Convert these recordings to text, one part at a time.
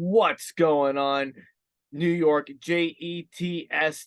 What's going on, New York Jets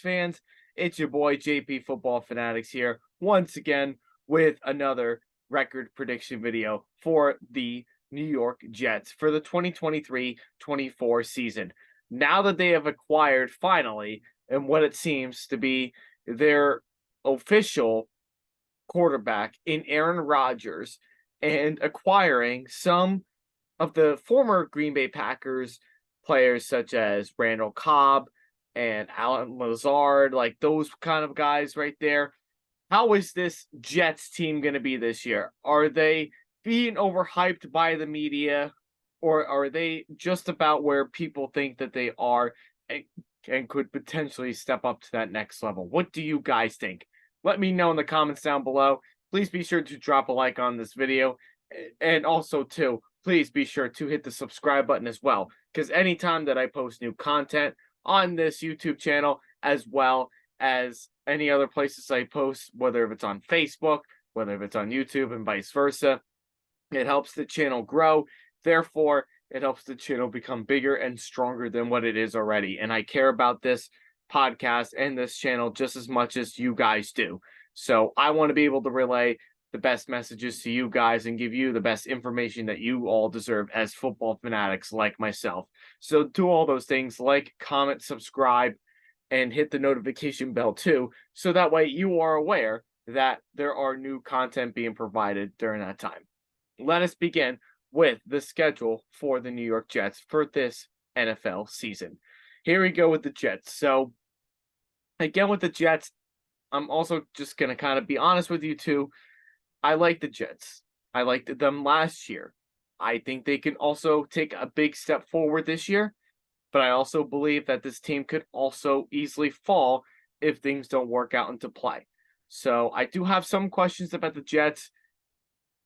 fans? It's your boy JP Football Fanatics here once again with another record prediction video for the New York Jets for the 2023-24 season. Now that they have acquired finally and what it seems to be their official quarterback in Aaron Rodgers and acquiring some of the former Green Bay Packers players such as Randall Cobb and Alan Lazard, like those kind of guys right there. How is this Jets team going to be this year? Are they being overhyped by the media, or are they just about where people think that they are and, and could potentially step up to that next level? What do you guys think? Let me know in the comments down below. Please be sure to drop a like on this video. And also, too, please be sure to hit the subscribe button as well, because anytime that I post new content on this YouTube channel, as well as any other places I post, whether if it's on Facebook, whether if it's on YouTube, and vice versa, it helps the channel grow. Therefore, it helps the channel become bigger and stronger than what it is already. And I care about this podcast and this channel just as much as you guys do. So I want to be able to relay the best messages to you guys and give you the best information that you all deserve as football fanatics like myself. So do all those things, like, comment, subscribe, and hit the notification bell too, so that way you are aware that there are new content being provided during that time. Let us begin with the schedule for the New York Jets for this NFL season. Here we go with the Jets. So again, with the Jets, I'm also just going to kind of be honest with you too. I like the Jets. I liked them last year. I think they can also take a big step forward this year, but I also believe that this team could also easily fall if things don't work out into play. So I do have some questions about the Jets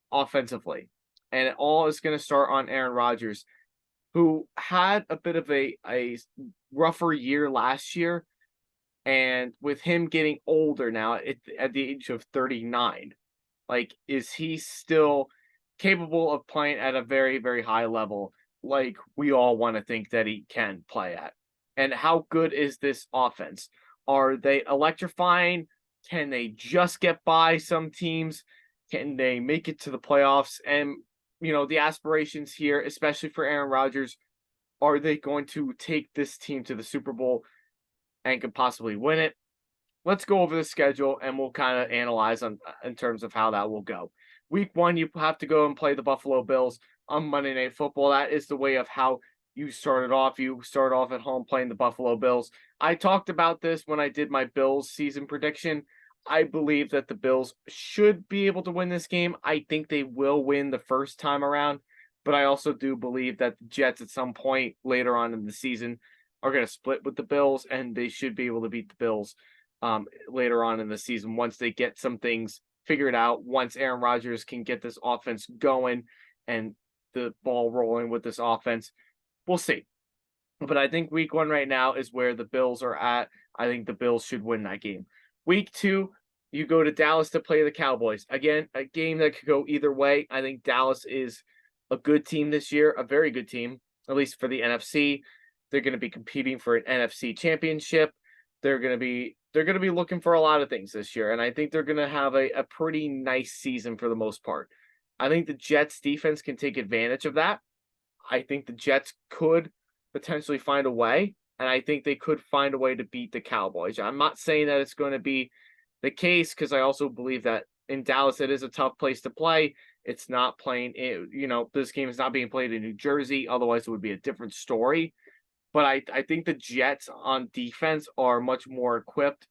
offensively, and it all is going to start on Aaron Rodgers, who had a bit of a rougher year last year, and with him getting older now at the age of 39, like, is he still capable of playing at a very, very high level like we all want to think that he can play at? And how good is this offense? Are they electrifying? Can they just get by some teams? Can they make it to the playoffs? And, the aspirations here, especially for Aaron Rodgers, are they going to take this team to the Super Bowl and could possibly win it? Let's go over the schedule and we'll kind of analyze in terms of how that will go. Week 1, you have to go and play the Buffalo Bills on Monday Night Football. That is the way of how you started off. You start off at home playing the Buffalo Bills. I talked about this when I did my Bills season prediction. I believe that the Bills should be able to win this game. I think they will win the first time around, but I also do believe that the Jets at some point later on in the season are going to split with the Bills, and they should be able to beat the Bills later on in the season once they get some things figured out, once Aaron Rodgers can get this offense going and the ball rolling with this offense. We'll see. But I think week 1 right now is where the Bills are at. I think the Bills should win that game. Week 2, you go to Dallas to play the Cowboys. Again, a game that could go either way. I think Dallas is a good team this year, a very good team, at least for the NFC. They're going to be competing for an NFC championship. They're going to be looking for a lot of things this year, and I think they're going to have a pretty nice season for the most part. I think the Jets defense can take advantage of that. I think the Jets could potentially find a way, and I think they could find a way to beat the Cowboys. I'm not saying that it's going to be the case, because I also believe that in Dallas it is a tough place to play. It's not playing, this game is not being played in New Jersey. Otherwise, it would be a different story. But I think the Jets on defense are much more equipped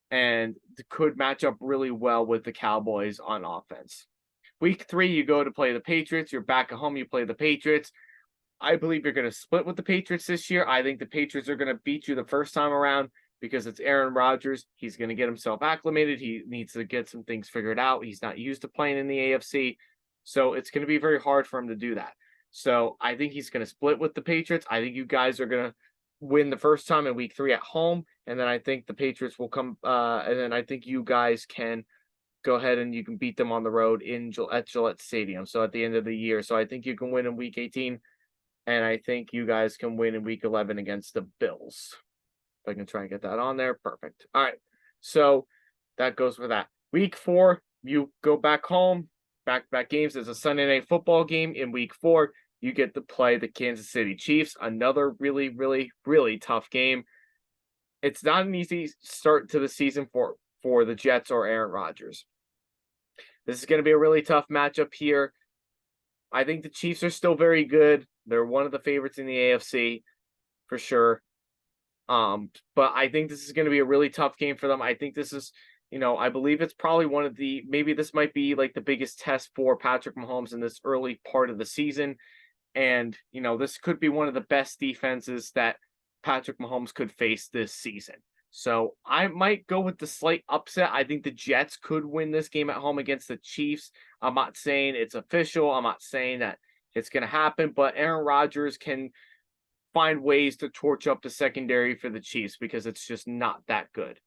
and could match up really well with the Cowboys on offense. Week 3, you go to play the Patriots. You're back at home. You play the Patriots. I believe you're going to split with the Patriots this year. I think the Patriots are going to beat you the first time around because it's Aaron Rodgers. He's going to get himself acclimated. He needs to get some things figured out. He's not used to playing in the AFC. So it's going to be very hard for him to do that. So I think he's going to split with the Patriots. I think you guys are going to win the first time in week 3 at home. And then I think the Patriots will come. And then I think you guys can go ahead and you can beat them on the road at Gillette Stadium. So at the end of the year, so I think you can win in Week 18, and I think you guys can win in Week 11 against the Bills. If I can try and get that on there, perfect. All right, so that goes for that. Week 4, you go back home, back-to-back games. There's a Sunday Night Football game in Week 4. You get to play the Kansas City Chiefs, another really, really, really tough game. It's not an easy start to the season for the Jets or Aaron Rodgers. This is going to be a really tough matchup here. I think the Chiefs are still very good. They're one of the favorites in the AFC for sure. But I think this is going to be a really tough game for them. I think this is, I believe it's probably maybe this might be like the biggest test for Patrick Mahomes in this early part of the season. And, this could be one of the best defenses that Patrick Mahomes could face this season. So I might go with the slight upset. I think the Jets could win this game at home against the Chiefs. I'm not saying it's official. I'm not saying that it's going to happen, but Aaron Rodgers can find ways to torch up the secondary for the Chiefs because it's just not that good.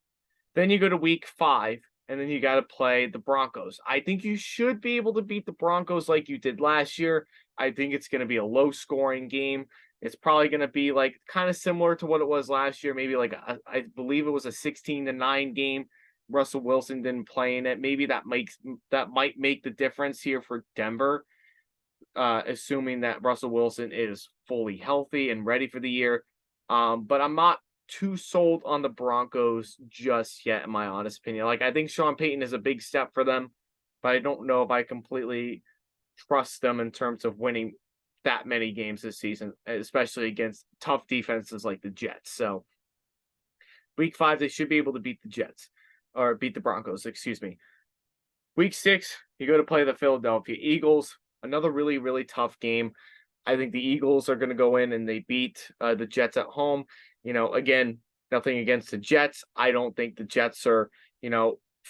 Then you go to Week 5, and then you got to play the Broncos. I think you should be able to beat the Broncos like you did last year. I think it's going to be a low-scoring game. It's probably going to be like kind of similar to what it was last year. Maybe like I believe it was a 16-9 game. Russell Wilson didn't play in it. Maybe that might make the difference here for Denver, assuming that Russell Wilson is fully healthy and ready for the year. But I'm not too sold on the Broncos just yet, in my honest opinion. Like I think Sean Payton is a big step for them, but I don't know if I completely trust them in terms of winning that many games this season, especially against tough defenses like the Jets. So Week 5, they should be able to beat the Broncos, excuse me. Week 6, you go to play the Philadelphia Eagles, another really, really tough game. I think the Eagles are going to go in and they beat the Jets at home. Again, nothing against the Jets. I don't think the Jets are,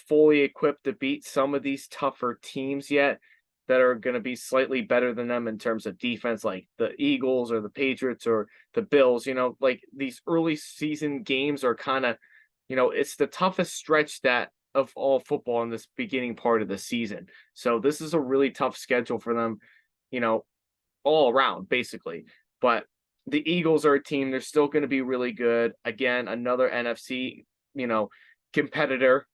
fully equipped to beat some of these tougher teams yet that are going to be slightly better than them in terms of defense, like the Eagles or the Patriots or the Bills. Like these early season games are kind of, it's the toughest stretch of all football in this beginning part of the season. So this is a really tough schedule for them, all around basically. But the Eagles are a team, they're still going to be really good. Again, another NFC, competitor.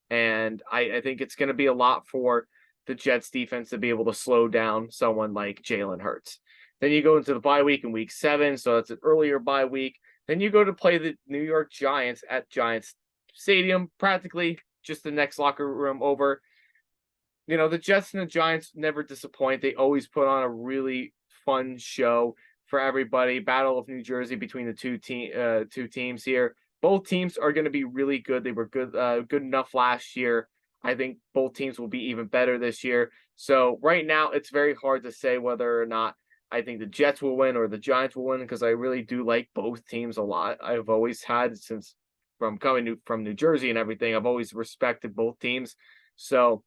And I think it's going to be a lot for the Jets defense to be able to slow down someone like Jalen Hurts. Then you go into the bye week in Week 7, so that's an earlier bye week. Then you go to play the New York Giants at Giants Stadium, practically just the next locker room over. The Jets and the Giants never disappoint. They always put on a really fun show for everybody. Battle of New Jersey between the two teams here. Both teams are going to be really good. They were good enough last year. I think both teams will be even better this year. So right now, it's very hard to say whether or not I think the Jets will win or the Giants will win because I really do like both teams a lot. I've always had, since from coming from New Jersey and everything, I've always respected both teams. So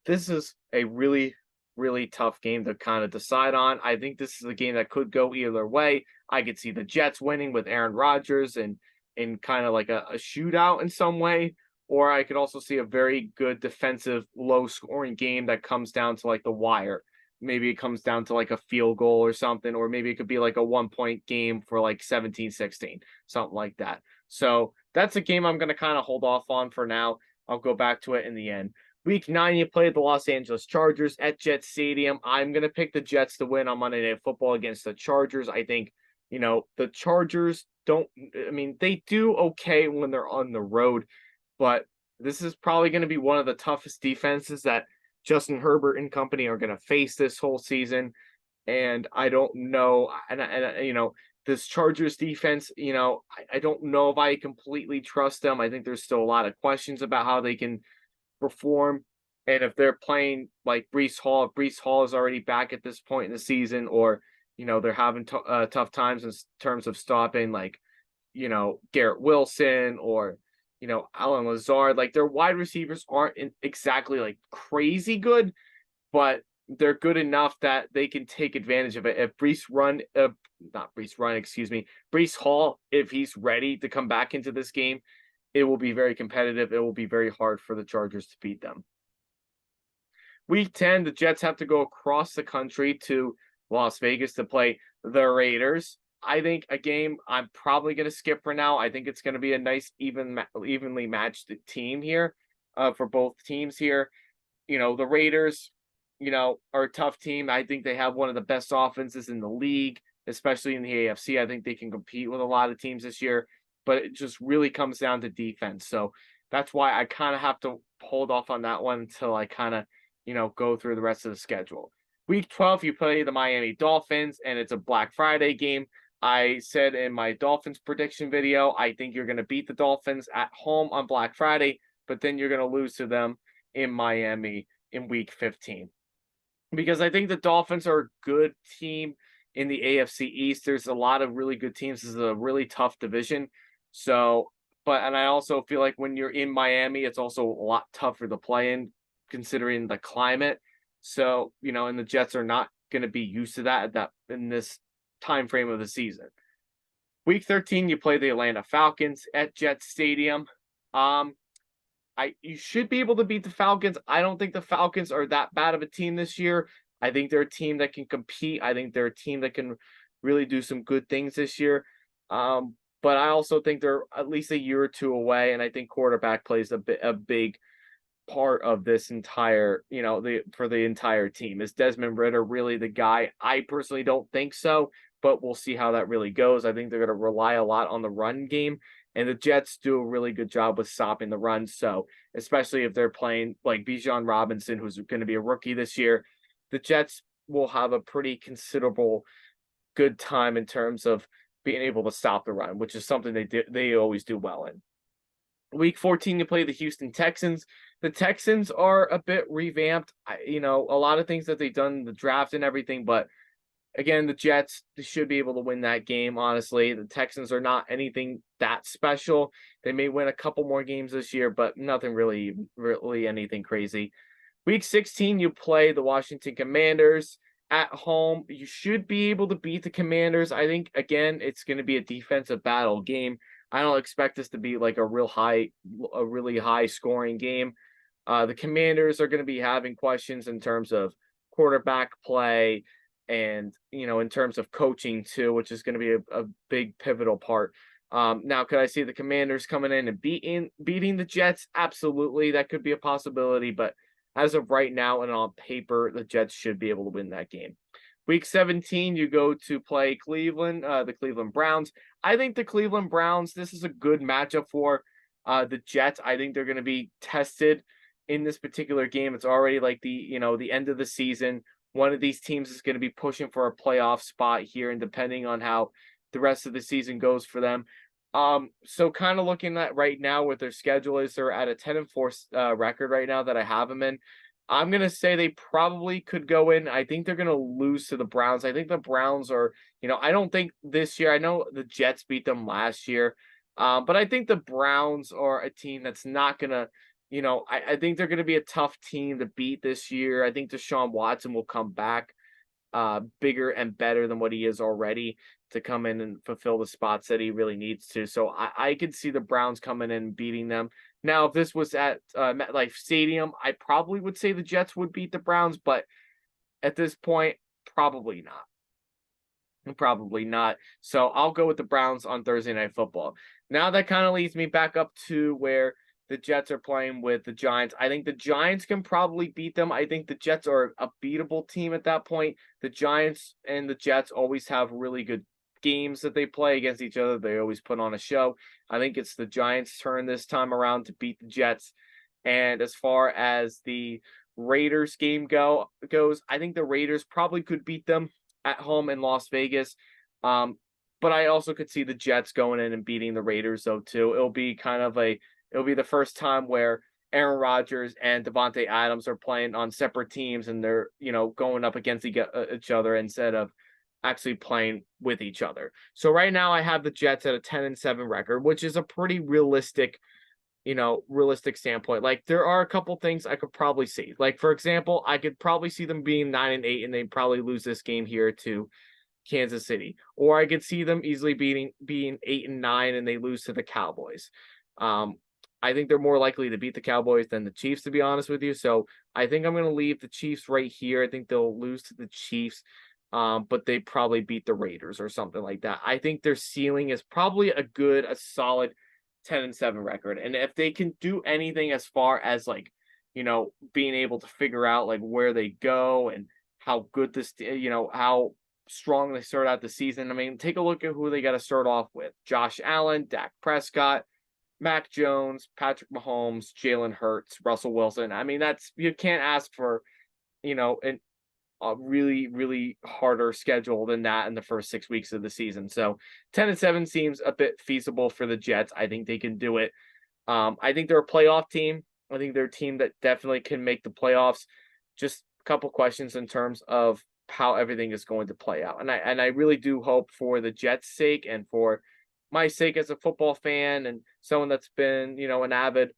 this is a really, really tough game to kind of decide on. I think this is a game that could go either way. I could see the Jets winning with Aaron Rodgers and in kind of like a shootout in some way. Or I could also see a very good defensive, low-scoring game that comes down to like the wire. Maybe it comes down to like a field goal or something, or maybe it could be like a 1-point game for like 17-16, something like that. So that's a game I'm going to kind of hold off on for now. I'll go back to it in the end. Week 9, you played the Los Angeles Chargers at Jet Stadium. I'm going to pick the Jets to win on Monday Night Football against the Chargers. I think, the Chargers they do okay when they're on the road, but this is probably going to be one of the toughest defenses that Justin Herbert and company are going to face this whole season. And I don't know. And this Chargers defense, I don't know if I completely trust them. I think there's still a lot of questions about how they can perform. And if they're playing like Breece Hall, if Breece Hall is already back at this point in the season, or, they're having tough times in terms of stopping like, Garrett Wilson or, Alan Lazard, like their wide receivers aren't exactly like crazy good, but they're good enough that they can take advantage of it. If Breece Hall, if he's ready to come back into this game, it will be very competitive. It will be very hard for the Chargers to beat them. Week 10, the Jets have to go across the country to Las Vegas to play the Raiders. I think a game I'm probably going to skip for now. I think it's going to be a nice, evenly matched team here for both teams here. The Raiders, are a tough team. I think they have one of the best offenses in the league, especially in the AFC. I think they can compete with a lot of teams this year, but it just really comes down to defense. So that's why I kind of have to hold off on that one until I kind of, go through the rest of the schedule. Week 12, you play the Miami Dolphins, and it's a Black Friday game. I said in my Dolphins prediction video, I think you're going to beat the Dolphins at home on Black Friday, but then you're going to lose to them in Miami in week 15. Because I think the Dolphins are a good team in the AFC East. There's a lot of really good teams. This is a really tough division. And I also feel like when you're in Miami, it's also a lot tougher to play in considering the climate. So, and the Jets are not going to be used to that in this time frame of the season. Week 13, you play the Atlanta Falcons at Jet Stadium. You should be able to beat the Falcons. I don't think the Falcons are that bad of a team this year. I think they're a team that can compete. I think they're a team that can really do some good things this year. But I also think they're at least a year or two away, and I think quarterback plays a big part of this entire, for the entire team. Is Desmond Ridder really the guy? I personally don't think so, but we'll see how that really goes. I think they're going to rely a lot on the run game, and the Jets do a really good job with stopping the run. So, especially if they're playing like Bijan Robinson, who's going to be a rookie this year, the Jets will have a pretty considerable good time in terms of being able to stop the run, which is something they always do well in. Week 14, you play the Houston Texans. The Texans are a bit revamped. A lot of things that they've done in the draft and everything, but again, the Jets, they should be able to win that game, honestly. The Texans are not anything that special. They may win a couple more games this year, but nothing really anything crazy. Week 16, you play the Washington Commanders at home. You should be able to beat the Commanders. I think, again, it's going to be a defensive battle game. I don't expect this to be like a really high scoring game. The Commanders are going to be having questions in terms of quarterback play and, in terms of coaching too, which is going to be a big pivotal part. Now, could I see the Commanders coming in and beating the Jets? Absolutely. That could be a possibility, but as of right now and on paper, the Jets should be able to win that game. Week 17, you go to play Cleveland, the Cleveland Browns. I think the Cleveland Browns, this is a good matchup for the Jets. I think they're going to be tested in this particular game. It's already like the end of the season. One of these teams is going to be pushing for a playoff spot here, and depending on how the rest of the season goes for them. So kind of looking at right now what their schedule is, they're at a 10-4 record right now that I have them in. I'm going to say they probably could go in. I think they're going to lose to the Browns. I think the Browns are, I don't think this year, I know the Jets beat them last year, but I think the Browns are a team that's not going to, I think they're going to be a tough team to beat this year. I think Deshaun Watson will come back bigger and better than what he is already to come in and fulfill the spots that he really needs to. So I could see the Browns coming in and beating them. Now, if this was at MetLife Stadium, I probably would say the Jets would beat the Browns, but at this point, probably not. Probably not. So I'll go with the Browns on Thursday Night Football. Now that kind of leads me back up to where the Jets are playing with the Giants. I think the Giants can probably beat them. I think the Jets are a beatable team at that point. The Giants and the Jets always have really good games that they play against each other. They always put on a show. I think it's the Giants' turn this time around to beat the Jets. And as far as the Raiders game goes, I think the Raiders probably could beat them at home in Las Vegas. But I also could see the Jets going in and beating the Raiders though too. It'll be the first time where Aaron Rodgers and Devontae Adams are playing on separate teams and they're, going up against each other instead of actually playing with each other. So right now I have the Jets at a 10-7 record, which is a pretty realistic standpoint. Like there are a couple things I could probably see. Like for example, I could probably see them being 9-8 and they probably lose this game here to Kansas City. Or I could see them easily being 8-9 and they lose to the Cowboys. I think they're more likely to beat the Cowboys than the Chiefs, to be honest with you. So I think I'm going to leave the Chiefs right here. I think they'll lose to the Chiefs, but they probably beat the Raiders or something like that. I think their ceiling is probably a solid 10-7 record. And if they can do anything as far as like, being able to figure out like where they go and how good how strong they start out the season. I mean, take a look at who they got to start off with: Josh Allen, Dak Prescott, Mac Jones, Patrick Mahomes, Jalen Hurts, Russell Wilson. I mean, you can't ask for, an a really, really harder schedule than that in the first 6 weeks of the season. So 10-7 seems a bit feasible for the Jets. I think they can do it. I think they're a playoff team. I think they're a team that definitely can make the playoffs. Just a couple questions in terms of how everything is going to play out. And I really do hope, for the Jets' sake and for my sake as a football fan and someone that's been, an avid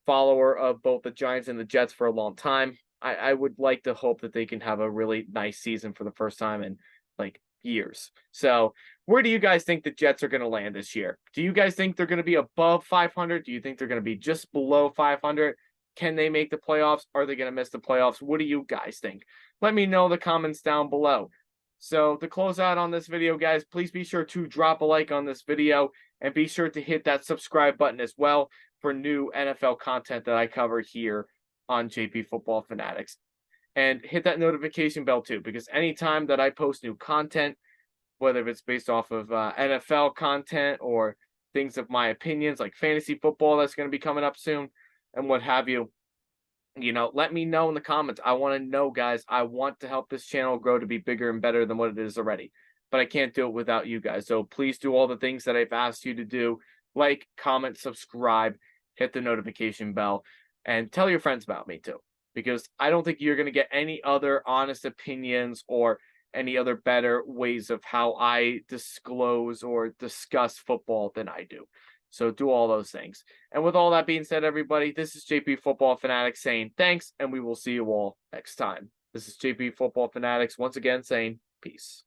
follower of both the Giants and the Jets for a long time, I would like to hope that they can have a really nice season for the first time in like years. So, where do you guys think the Jets are going to land this year? Do you guys think they're going to be above 500? Do you think they're going to be just below 500? Can they make the playoffs? Are they going to miss the playoffs? What do you guys think? Let me know in the comments down below. So, to close out on this video, guys, please be sure to drop a like on this video and be sure to hit that subscribe button as well for new NFL content that I cover here on JP Football Fanatics. And hit that notification bell too, because anytime that I post new content, whether it's based off of NFL content or things of my opinions like fantasy football that's going to be coming up soon and what have you, let me know in the comments. I want to know, guys. I want to help this channel grow to be bigger and better than what it is already. But I can't do it without you guys. So please do all the things that I've asked you to do. Like, comment, subscribe, hit the notification bell, and tell your friends about me too. Because I don't think you're going to get any other honest opinions or any other better ways of how I disclose or discuss football than I do. So do all those things. And with all that being said, everybody, this is JP Football Fanatics saying thanks, and we will see you all next time. This is JP Football Fanatics once again saying peace.